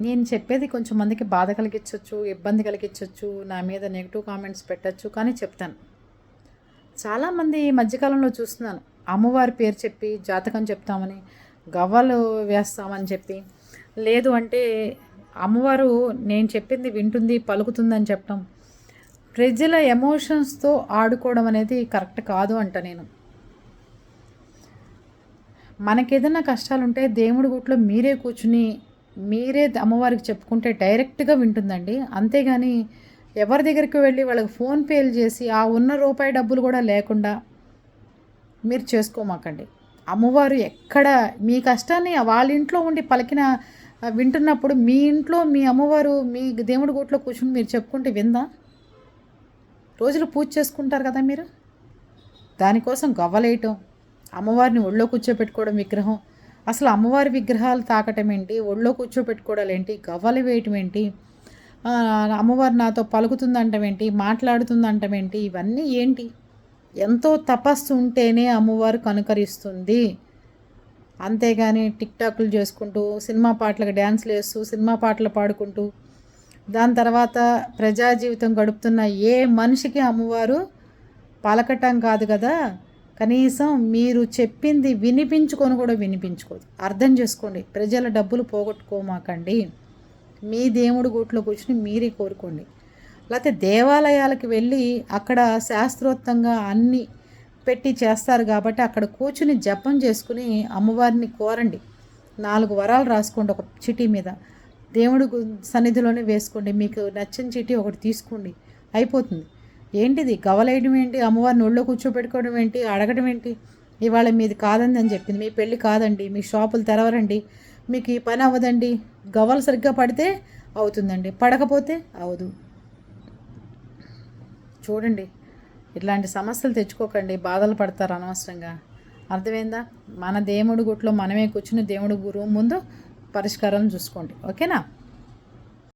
నేను చెప్పేది కొంచెం మందికి బాధ కలిగించవచ్చు, ఇబ్బంది కలిగించవచ్చు, నా మీద నెగిటివ్ కామెంట్స్ పెట్టచ్చు, కానీ చెప్తాను. చాలామంది ఈ మధ్యకాలంలో చూస్తున్నాను, అమ్మవారి పేరు చెప్పి జాతకం చెప్తామని, గవ్వలు వేస్తామని చెప్పి, లేదు అంటే అమ్మవారు నేను చెప్పింది వింటుంది, పలుకుతుందని చెప్పడం, ప్రజల ఎమోషన్స్తో ఆడుకోవడం అనేది కరెక్ట్ కాదు అంట నేను. మనకేదైనా కష్టాలుంటే దేవుడి గుట్లో మీరే కూర్చుని మీరే అమ్మవారికి చెప్పుకుంటే డైరెక్ట్గా వింటుందండి. అంతేగాని ఎవరి దగ్గరికి వెళ్ళి వాళ్ళకి ఫోన్పేలు చేసి ఆ ఉన్న రూపాయి డబ్బులు కూడా లేకుండా మీరు చేసుకోమాకండి. అమ్మవారు ఎక్కడ మీ కష్టాన్ని వాళ్ళ ఇంట్లో ఉండి వింటున్నప్పుడు మీ ఇంట్లో మీ అమ్మవారు మీ దేవుడి గుట్లో కూర్చుని మీరు చెప్పుకుంటే విందా? రోజులు పూజ చేసుకుంటారు కదా మీరు. దానికోసం గవ్వలేయటం, అమ్మవారిని ఒళ్ళో కూర్చోపెట్టుకోవడం విగ్రహం, అసలు అమ్మవారి విగ్రహాలు తాకటం ఏంటి, ఒళ్ళో కూర్చోపెట్టుకోవడం ఏంటి, గవ్వలు వేయటం ఏంటి, అమ్మవారు నాతో పలుకుతుందంటం ఏంటి, మాట్లాడుతుందంటం ఏంటి, ఇవన్నీ ఏంటి? ఎంతో తపస్సు ఉంటేనే అమ్మవారు కనుకరిస్తుంది. అంతేగాని టిక్టాక్లు చేసుకుంటూ సినిమా పాటలకు డ్యాన్స్లు వేస్తూ సినిమా పాటలు పాడుకుంటూ దాని తర్వాత ప్రజా జీవితం గడుపుతున్న ఏ మనిషికి అమ్మవారు పలకటం కాదు కదా. కనీసం మీరు చెప్పింది వినిపించుకొని కూడా వినిపించుకోదు. అర్థం చేసుకోండి. ప్రజల డబ్బులు పోగొట్టుకోమాకండి. మీ దేవుడి గూట్లో కూర్చుని మీరే కోరుకోండి. లేకపోతే దేవాలయాలకు వెళ్ళి అక్కడ శాస్త్రోక్తంగా అన్నీ పెట్టి చేస్తారు కాబట్టి అక్కడ కూర్చుని జపం చేసుకుని అమ్మవారిని కోరండి. 4 వరాలు రాసుకోండి ఒక చిటి మీద, దేవుడి సన్నిధిలోనే వేసుకోండి. మీకు నచ్చిన చీటీ ఒకటి తీసుకోండి, అయిపోతుంది. ఏంటిది గవలేయడం ఏంటి, అమ్మవారిని ఒళ్ళో కూర్చోబెట్టుకోవడం ఏంటి, అడగడం ఏంటి? ఇవాళ మీది కాదండి అని చెప్పింది, మీ పెళ్ళి కాదండి, మీ షాపులు తెరవరండి, మీకు ఈ పని అవ్వదండి. గవ్వలు సరిగ్గా పడితే అవుతుందండి, పడకపోతే అవదు. చూడండి, ఇట్లాంటి సమస్యలు తెచ్చుకోకండి, బాధలు పడతారు అనవసరంగా. అర్థమైందా? మన దేవుడి గుట్లో మనమే కూర్చుని దేవుడి గురువు ముందు పరిష్కారం చూసుకోండి. ఓకేనా?